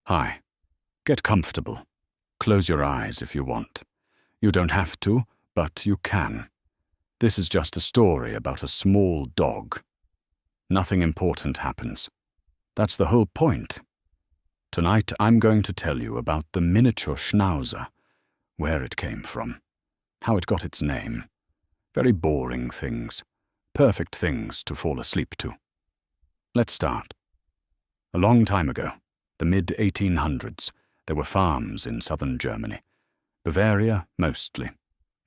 Hi. Get comfortable. Close your eyes if you want. You don't have to, but you can. This is just a story about a small dog. Nothing important happens. That's the whole point. Tonight I'm going to tell you about the miniature Schnauzer, where it came from, how it got its name. Very boring things, perfect things to fall asleep to. Let's start. A long time ago, the mid-1800s, there were farms in southern Germany. Bavaria, mostly.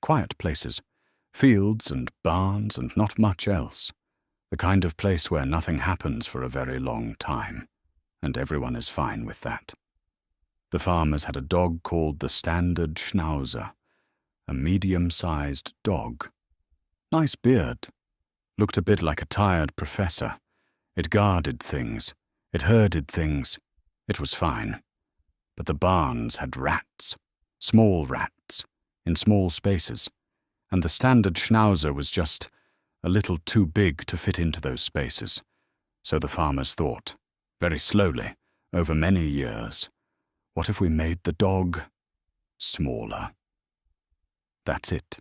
Quiet places. Fields and barns and not much else. The kind of place where nothing happens for a very long time, and everyone is fine with that. The farmers had a dog called the standard Schnauzer, a medium-sized dog. Nice beard. Looked a bit like a tired professor. It guarded things. It herded things. It was fine. But the barns had rats, small rats, in small spaces, and the standard Schnauzer was just a little too big to fit into those spaces. So the farmers thought, very slowly, over many years, what if we made the dog smaller? That's it.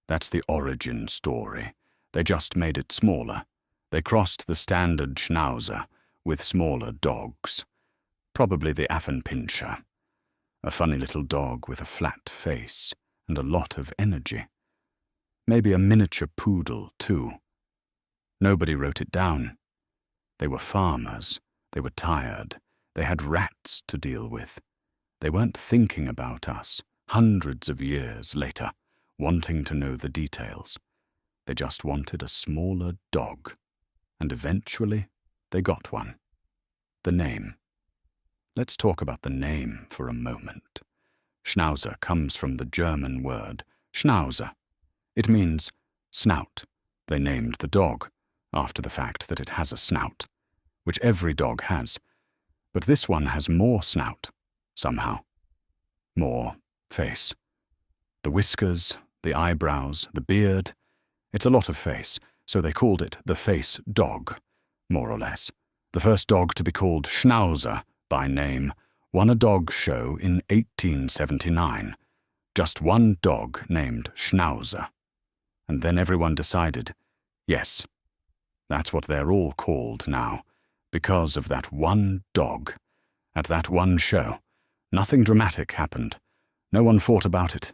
That's the origin story. They just made it smaller. They crossed the standard Schnauzer with smaller dogs. Probably the Affenpinscher, a funny little dog with a flat face and a lot of energy. Maybe a miniature poodle, too. Nobody wrote it down. They were farmers. They were tired. They had rats to deal with. They weren't thinking about us, hundreds of years later, wanting to know the details. They just wanted a smaller dog. And eventually, they got one. The name. Let's talk about the name for a moment. Schnauzer comes from the German word Schnauzer. It means snout. They named the dog after the fact that it has a snout, which every dog has. But this one has more snout, somehow. More face. The whiskers, the eyebrows, the beard. It's a lot of face, so they called it the face dog, more or less. The first dog to be called Schnauzer by name won a dog show in 1879. Just one dog named Schnauzer. And then everyone decided, yes, that's what they're all called now, because of that one dog. At that one show, nothing dramatic happened. No one fought about it.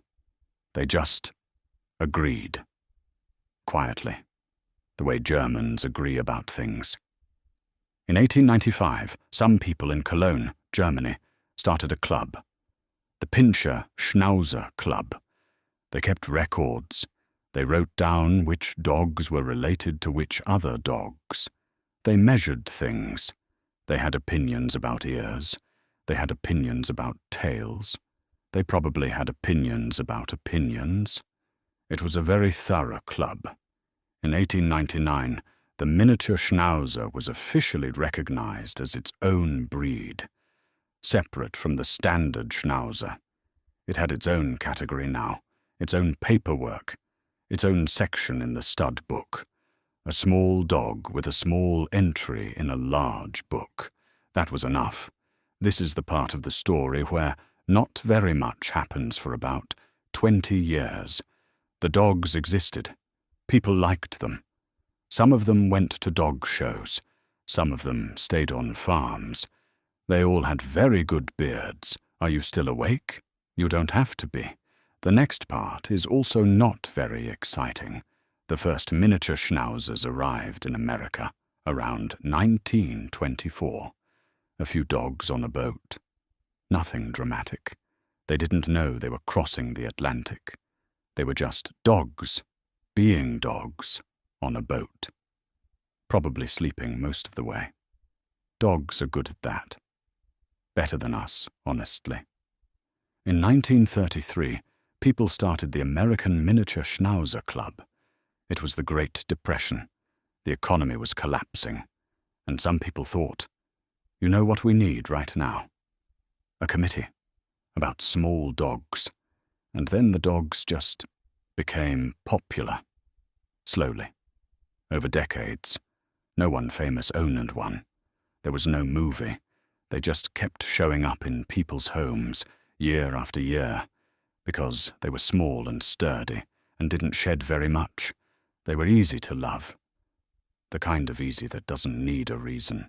They just agreed. Quietly. The way Germans agree about things. In 1895, some people in Cologne, Germany, started a club. The Pinscher Schnauzer Club. They kept records. They wrote down which dogs were related to which other dogs. They measured things. They had opinions about ears. They had opinions about tails. They probably had opinions about opinions. It was a very thorough club. In 1899, the miniature Schnauzer was officially recognized as its own breed, separate from the standard Schnauzer. It had its own category now, its own paperwork, its own section in the stud book. A small dog with a small entry in a large book. That was enough. This is the part of the story where not very much happens for about 20 years. The dogs existed. People liked them. Some of them went to dog shows. Some of them stayed on farms. They all had very good beards. Are you still awake? You don't have to be. The next part is also not very exciting. The first miniature Schnauzers arrived in America around 1924. A few dogs on a boat. Nothing dramatic. They didn't know they were crossing the Atlantic. They were just dogs, being dogs, on a boat. Probably sleeping most of the way. Dogs are good at that. Better than us, honestly. In 1933, people started the American Miniature Schnauzer Club. It was the Great Depression. The economy was collapsing. And some people thought, you know what we need right now? A committee about small dogs. And then the dogs just became popular. Slowly. Over decades. No one famous owned one. There was no movie. They just kept showing up in people's homes year after year because they were small and sturdy and didn't shed very much. They were easy to love, the kind of easy that doesn't need a reason.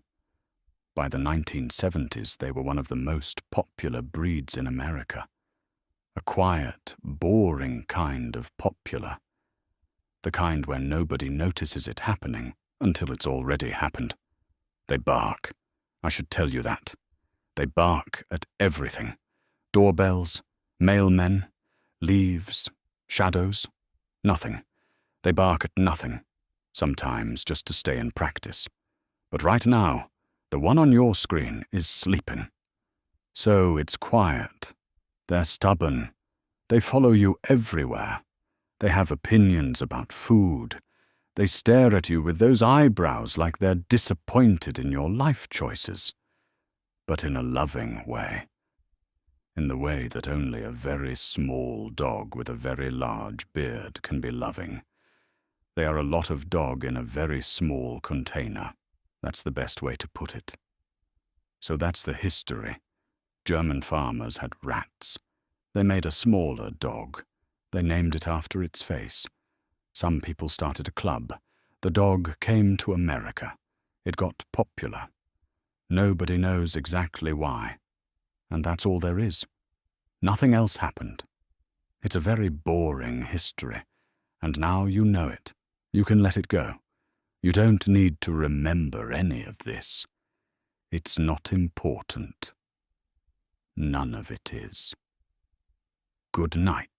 By the 1970s, they were one of the most popular breeds in America. A quiet, boring kind of popular. The kind where nobody notices it happening until it's already happened. They bark. I should tell you that. They bark at everything. Doorbells, mailmen, leaves, shadows, nothing. They bark at nothing, sometimes just to stay in practice. But right now, the one on your screen is sleeping. So it's quiet. They're stubborn. They follow you everywhere. They have opinions about food. They stare at you with those eyebrows like they're disappointed in your life choices. But in a loving way. In the way that only a very small dog with a very large beard can be loving. They are a lot of dog in a very small container. That's the best way to put it. So that's the history. German farmers had rats. They made a smaller dog. They named it after its face. Some people started a club. The dog came to America. It got popular. Nobody knows exactly why. And that's all there is. Nothing else happened. It's a very boring history. And now you know it. You can let it go. You don't need to remember any of this. It's not important. None of it is. Good night.